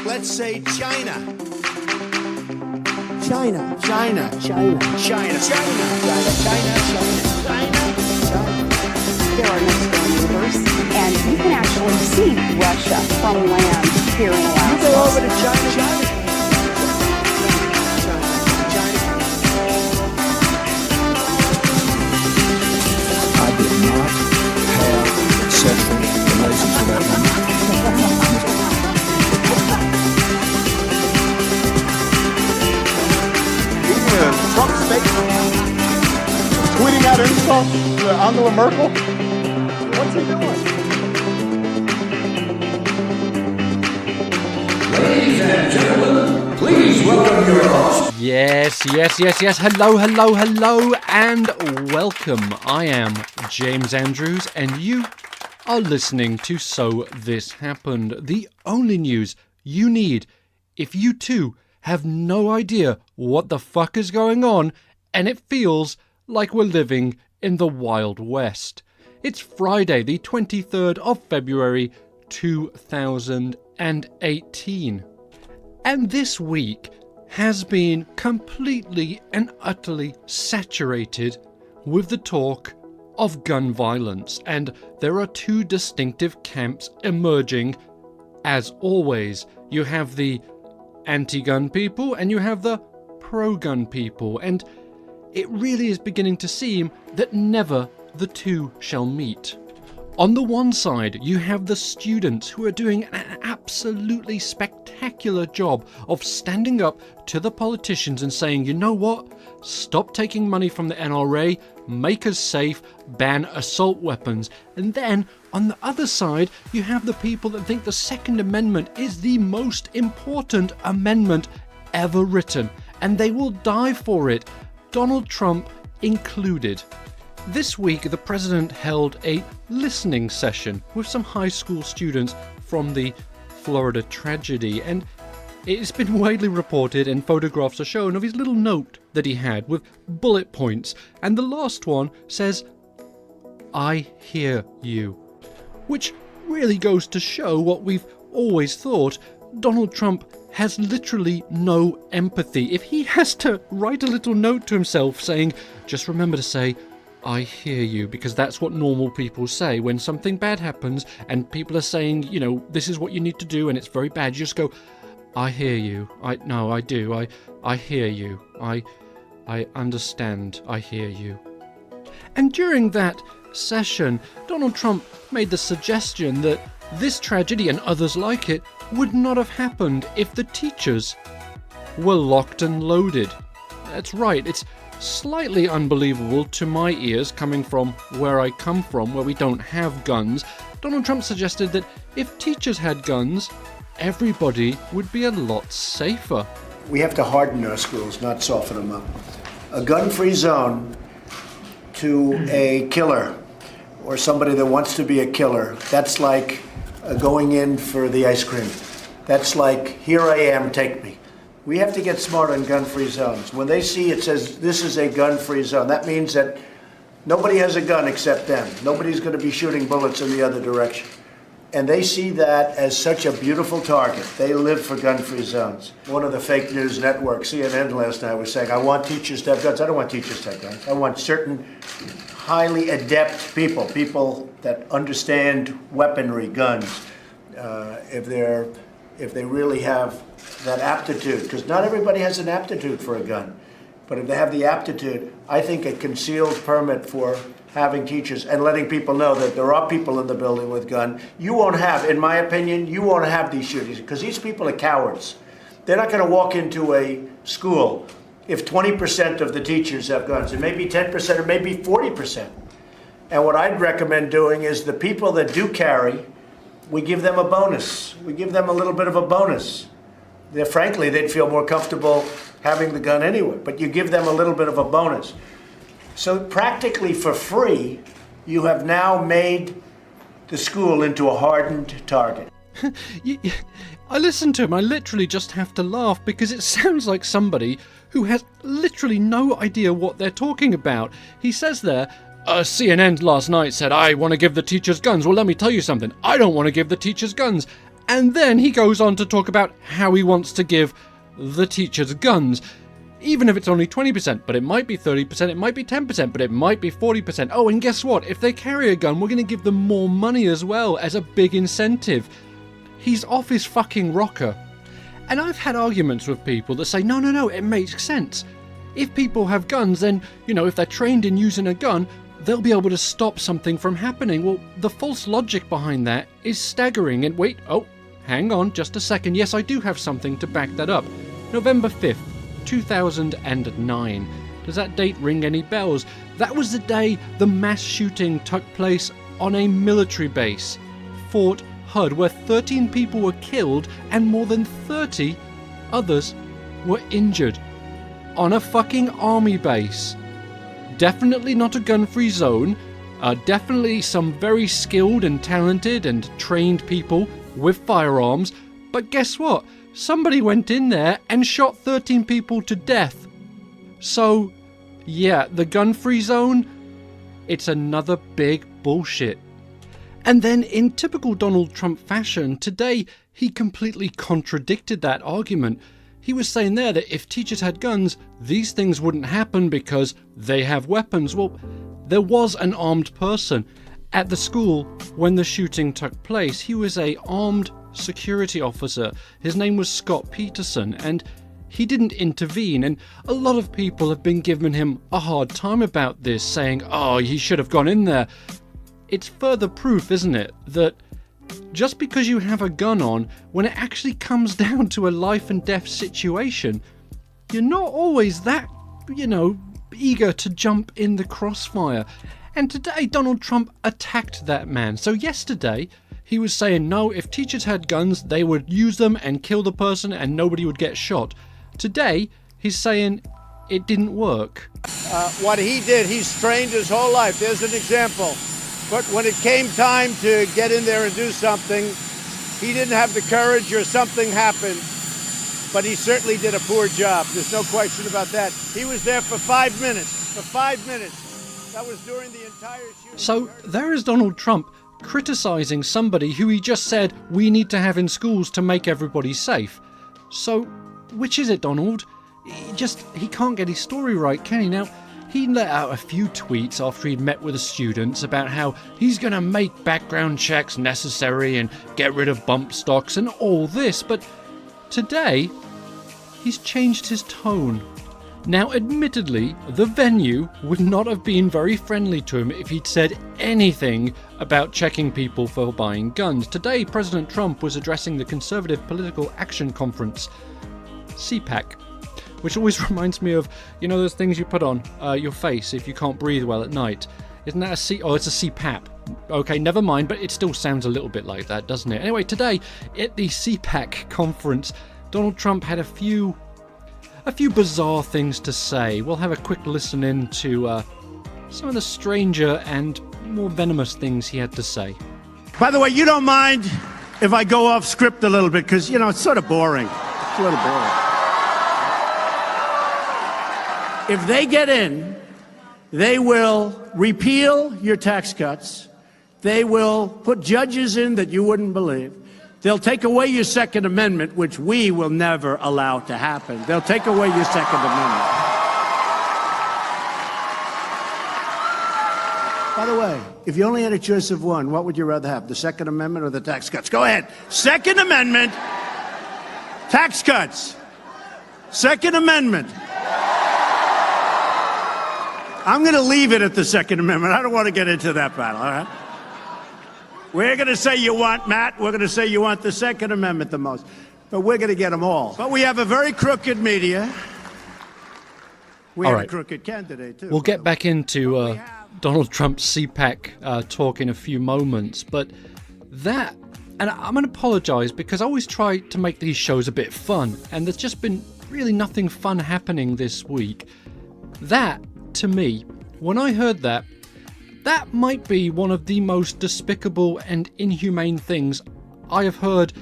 Let's say China. China. China. China. China. China. China. China. There are next door neighbors, and you can actually see Russia from land here in Alaska. You go over to China. I did not have sexual relations with that woman. Trump's tweeting out insults to Angela Merkel. What's he doing? Ladies and gentlemen, please welcome your host. Yes. Hello, and welcome. I am James Andrews, and you are listening to So This Happened, the only news you need if you too have no idea what the fuck is going on, and it feels like we're living in the Wild West. It's Friday, the 23rd of February, 2018. And this week has been completely and utterly saturated with the talk of gun violence, and there are two distinctive camps emerging. As always, you have the anti-gun people and you have the pro-gun people, and it really is beginning to seem that never the two shall meet. On the one side, you have the students who are doing an absolutely spectacular job of standing up to the politicians and saying, you know what, stop taking money from the NRA, make us safe, ban assault weapons. And then, on the other side, you have the people that think the Second Amendment is the most important amendment ever written, and they will die for it, Donald Trump included. This week, the president held a listening session with some high school students from the Florida tragedy, and it's been widely reported and photographs are shown of his little note that he had with bullet points, and the last one says, "I hear you," which really goes to show what we've always thought. Donald Trump has literally no empathy. If he has to write a little note to himself saying, just remember to say, "I hear you," because that's what normal people say when something bad happens and people are saying, you know, this is what you need to do and it's very bad. You just go, "I hear you. I hear you. I understand. I hear you." And during that session, Donald Trump made the suggestion that this tragedy and others like it would not have happened if the teachers were locked and loaded. That's right, it's slightly unbelievable to my ears coming from where I come from, where we don't have guns. Donald Trump suggested that if teachers had guns, everybody would be a lot safer. We have to harden our schools, not soften them up. A gun-free zone to a killer or somebody that wants to be a killer, that's like going in for the ice cream. That's like, here I am, take me. We have to get smart on gun-free zones. When they see it says this is a gun-free zone, that means that nobody has a gun except them. Nobody's going to be shooting bullets in the other direction. And they see that as such a beautiful target. They live for gun-free zones. One of the fake news networks, CNN last night, was saying, I want teachers to have guns. I don't want teachers to have guns. I want certain highly adept people that understand weaponry, guns, if they really have that aptitude, because not everybody has an aptitude for a gun, but if they have the aptitude, I think a concealed permit for having teachers and letting people know that there are people in the building with gun, you won't have, in my opinion, you won't have these shootings, because these people are cowards. They're not going to walk into a school if 20% of the teachers have guns. It may be 10%, or maybe 40%. And what I'd recommend doing is the people that do carry, we give them a bonus. We give them a little bit of a bonus. Frankly, they'd feel more comfortable having the gun anyway, but you give them a little bit of a bonus. So practically for free, you have now made the school into a hardened target. I listen to him, I literally just have to laugh because it sounds like somebody who has literally no idea what they're talking about. He says there, CNN last night said, I want to give the teachers guns. Well, let me tell you something. I don't want to give the teachers guns. And then he goes on to talk about how he wants to give the teachers guns. Even if it's only 20%, but it might be 30%, it might be 10%, but it might be 40%. Oh, and guess what? If they carry a gun, we're going to give them more money as well as a big incentive. He's off his fucking rocker. And I've had arguments with people that say, no, it makes sense. If people have guns, then, if they're trained in using a gun, they'll be able to stop something from happening. Well, the false logic behind that is staggering. And wait, hang on just a second. Yes, I do have something to back that up. November 5th. 2009. Does that date ring any bells? That was the day the mass shooting took place on a military base, Fort Hood, where 13 people were killed and more than 30 others were injured. On a fucking army base. Definitely not a gun-free zone. Definitely some very skilled and talented and trained people with firearms. But guess what? Somebody went in there and shot 13 people to death. So, yeah, the gun-free zone, it's another big bullshit. And then, in typical Donald Trump fashion, today he completely contradicted that argument. He was saying there that if teachers had guns, these things wouldn't happen because they have weapons. Well, there was an armed person at the school when the shooting took place. He was an armed security officer. His name was Scott Peterson, and he didn't intervene. And a lot of people have been giving him a hard time about this, saying, he should have gone in there. It's further proof, isn't it, that just because you have a gun on, when it actually comes down to a life and death situation, you're not always that, eager to jump in the crossfire. And today Donald Trump attacked that man. So yesterday he was saying, no, if teachers had guns, they would use them and kill the person and nobody would get shot. Today, he's saying it didn't work. What he did, he's trained his whole life. There's an example. But when it came time to get in there and do something, he didn't have the courage or something happened. But he certainly did a poor job. There's no question about that. He was there for 5 minutes. For 5 minutes. That was during the entire shooting. So there is Donald Trump criticizing somebody who he just said we need to have in schools to make everybody safe. So which is it, Donald? He can't get his story right, can he? Now, he let out a few tweets after he'd met with the students about how he's going to make background checks necessary and get rid of bump stocks and all this, but today he's changed his tone. Now, admittedly, the venue would not have been very friendly to him if he'd said anything about checking people for buying guns. Today, President Trump was addressing the Conservative Political Action Conference, CPAC, which always reminds me of, those things you put on your face if you can't breathe well at night. Isn't that it's a CPAP. Okay, never mind, but it still sounds a little bit like that, doesn't it? Anyway, today, at the CPAC conference, Donald Trump had a few bizarre things to say. We'll have a quick listen in to some of the stranger and more venomous things he had to say. By the way, you don't mind if I go off script a little bit, because, it's sort of boring. It's a little boring. If they get in, they will repeal your tax cuts. They will put judges in that you wouldn't believe. They'll take away your Second Amendment, which we will never allow to happen. They'll take away your Second Amendment. By the way, if you only had a choice of one, what would you rather have, the Second Amendment or the tax cuts? Go ahead. Second Amendment, tax cuts. Second Amendment. I'm going to leave it at the Second Amendment. I don't want to get into that battle, all right? We're going to say you want, Matt, we're going to say you want the Second Amendment the most. But we're going to get them all. But we have a very crooked media. We have a crooked candidate, too. We'll get back into Donald Trump's CPAC talk in a few moments. But that, and I'm going to apologize because I always try to make these shows a bit fun. And there's just been really nothing fun happening this week. That, to me, when I heard that might be one of the most despicable and inhumane things I have heard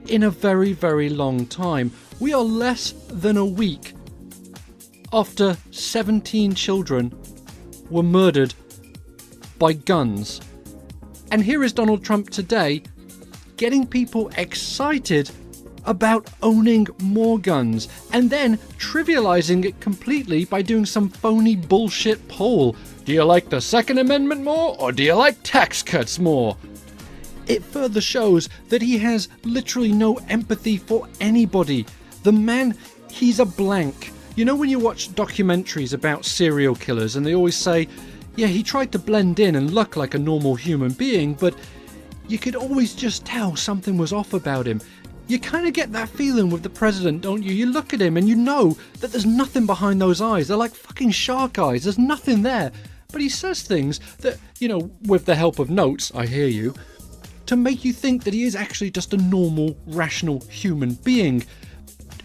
in a very, very long time. We are less than a week after 17 children were murdered by guns. And here is Donald Trump today getting people excited about owning more guns, and then trivializing it completely by doing some phony bullshit poll. Do you like the Second Amendment more, or do you like tax cuts more? It further shows that he has literally no empathy for anybody. The man, he's a blank. You know when you watch documentaries about serial killers and they always say, yeah, he tried to blend in and look like a normal human being, but you could always just tell something was off about him. You kind of get that feeling with the president, don't you? You look at him and you know that there's nothing behind those eyes. They're like fucking shark eyes. There's nothing there. But he says things that, you know, with the help of notes, I hear you, to make you think that he is actually just a normal, rational human being.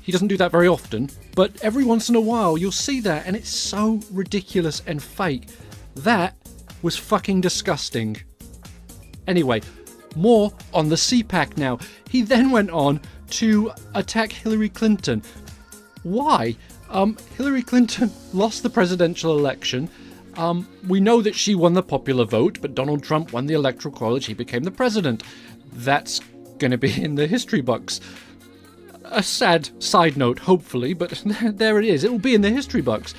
He doesn't do that very often, but every once in a while you'll see that, and it's so ridiculous and fake. That was fucking disgusting. Anyway, more on the CPAC now. He then went on to attack Hillary Clinton. Why? Hillary Clinton lost the presidential election. We know that she won the popular vote, but Donald Trump won the electoral college. He became the president. That's going to be in the history books. A sad side note, hopefully, but there it is. It will be in the history books.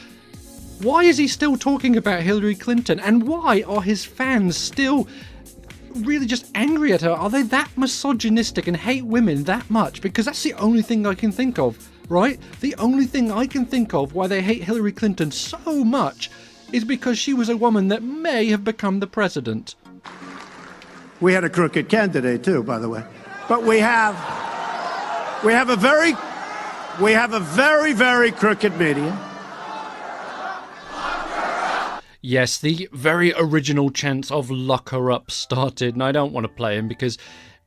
Why is he still talking about Hillary Clinton? And why are his fans still really just angry at her? Are they that misogynistic and hate women that much? Because that's the only thing I can think of, right? The only thing I can think of why they hate Hillary Clinton so much is because she was a woman that may have become the president. We had a crooked candidate too, by the way. But we have a very, very crooked media. Yes, the very original chants of "lock her up" started, and I don't want to play them because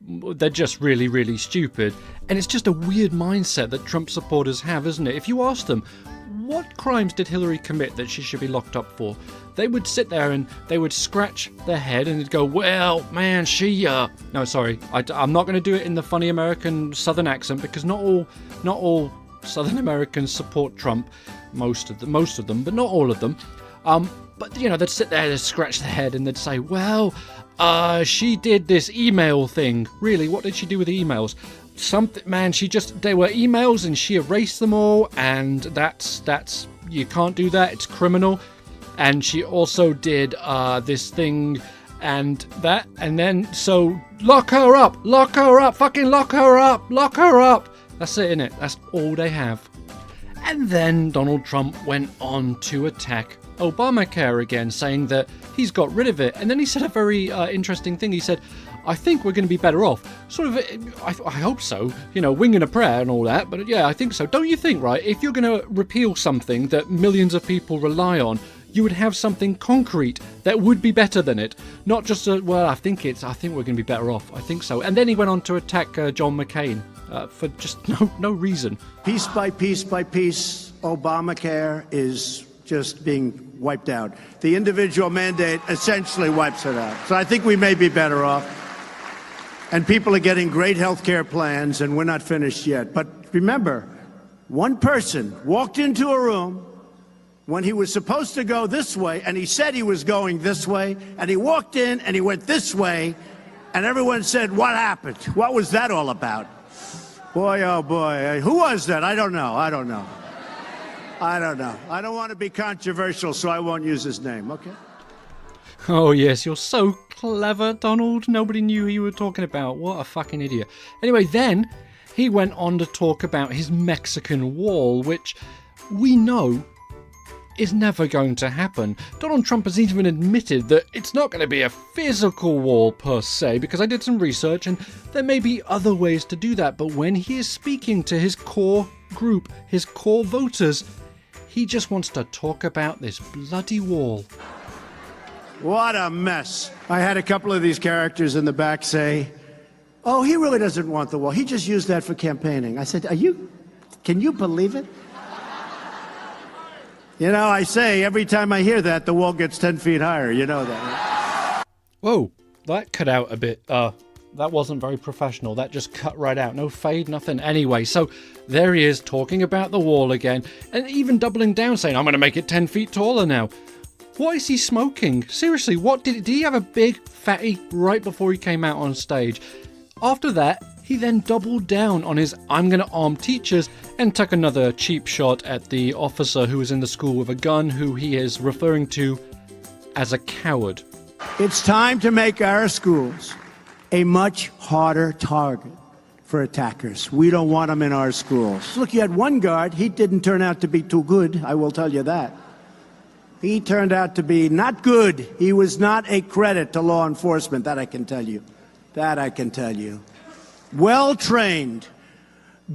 they're just really, really stupid. And it's just a weird mindset that Trump supporters have, isn't it? If you ask them, what crimes did Hillary commit that she should be locked up for? They would sit there and they would scratch their head and they'd go, well, man, No, sorry, I'm not going to do it in the funny American Southern accent because not all Southern Americans support Trump. Most of them, but not all of them. But, you know, they'd sit there, they'd scratch their head and they'd say, well, she did this email thing. Really, what did she do with the emails? Something, man, they were emails and she erased them all, and that's, you can't do that, it's criminal. And she also did this thing and that, and then, so lock her up, fucking lock her up. That's it, innit? That's all they have. And then Donald Trump went on to attack Obamacare again, saying that he's got rid of it. And then he said a very interesting thing. He said, I think we're going to be better off. Sort of, I hope so. You know, winging a prayer and all that. But yeah, I think so. Don't you think, right? If you're going to repeal something that millions of people rely on, you would have something concrete that would be better than it. Not just I think we're going to be better off. I think so. And then he went on to attack John McCain for just no reason. Piece by piece by piece, Obamacare is just being wiped out. The individual mandate essentially wipes it out. So I think we may be better off. And people are getting great health care plans, and we're not finished yet. But remember, one person walked into a room when he was supposed to go this way, and he said he was going this way, and he walked in and he went this way, and everyone said, what happened? What was that all about? Boy, oh boy. Who was that? I don't know. I don't want to be controversial, so I won't use his name, okay? Oh yes, you're so clever, Donald. Nobody knew who you were talking about. What a fucking idiot. Anyway, then he went on to talk about his Mexican wall, which we know is never going to happen. Donald Trump has even admitted that it's not going to be a physical wall per se, because I did some research and there may be other ways to do that, but when he is speaking to his core group, his core voters, he just wants to talk about this bloody wall. What a mess. I had a couple of these characters in the back say, oh, he really doesn't want the wall. He just used that for campaigning. I said, can you believe it? You know, I say every time I hear that, the wall gets 10 feet higher. You know that, right? Whoa, that cut out a bit. That wasn't very professional. That just cut right out. No fade, nothing. Anyway, so there he is talking about the wall again, and even doubling down, saying, I'm going to make it 10 feet taller now. What is he smoking? Seriously, did he have a big fatty right before he came out on stage? After that, he then doubled down on his "I'm going to arm teachers" and took another cheap shot at the officer who was in the school with a gun, who he is referring to as a coward. It's time to make our schools a much harder target for attackers. We don't want them in our schools. Look, you had one guard. He didn't turn out to be too good, I will tell you that. He turned out to be not good. He was not a credit to law enforcement, that I can tell you. That I can tell you. Well-trained,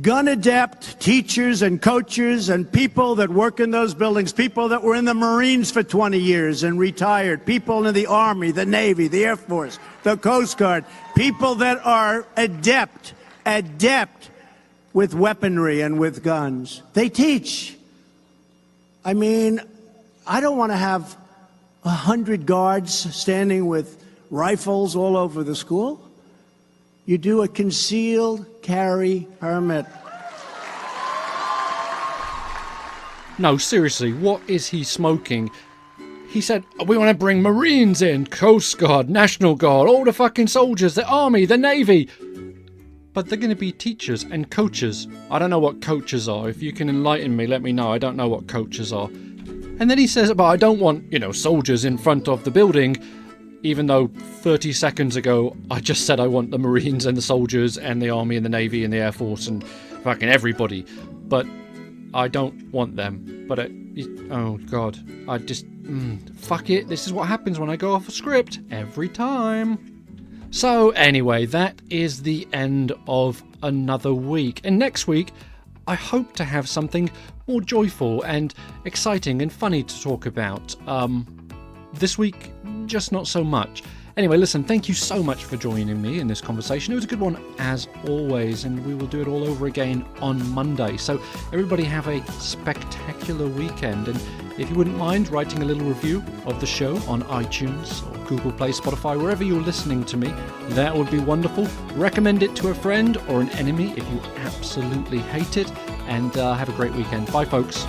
gun-adept teachers and coaches and people that work in those buildings, people that were in the Marines for 20 years and retired, people in the Army, the Navy, the Air Force, the Coast Guard, people that are adept with weaponry and with guns. They teach. I mean, I don't want to have 100 guards standing with rifles all over the school. You do a concealed carry permit. No, seriously, what is he smoking? He said, we want to bring Marines in, Coast Guard, National Guard, all the fucking soldiers, the Army, the Navy. But they're going to be teachers and coaches. I don't know what coaches are. If you can enlighten me, let me know. I don't know what coaches are. And then he says, but I don't want, soldiers in front of the building, even though 30 seconds ago I just said I want the Marines and the soldiers and the Army and the Navy and the Air Force and fucking everybody. But I don't want them. But oh God, I just, fuck it. This is what happens when I go off a script every time. So anyway, that is the end of another week. And next week, I hope to have something more joyful and exciting and funny to talk about. This week, just not so much. Anyway, listen, thank you so much for joining me in this conversation. It was a good one as always, and we will do it all over again on Monday. So everybody have a spectacular weekend. And if you wouldn't mind writing a little review of the show on iTunes or Google Play, Spotify, wherever you're listening to me, that would be wonderful. Recommend it to a friend or an enemy if you absolutely hate it. And have a great weekend. Bye, folks.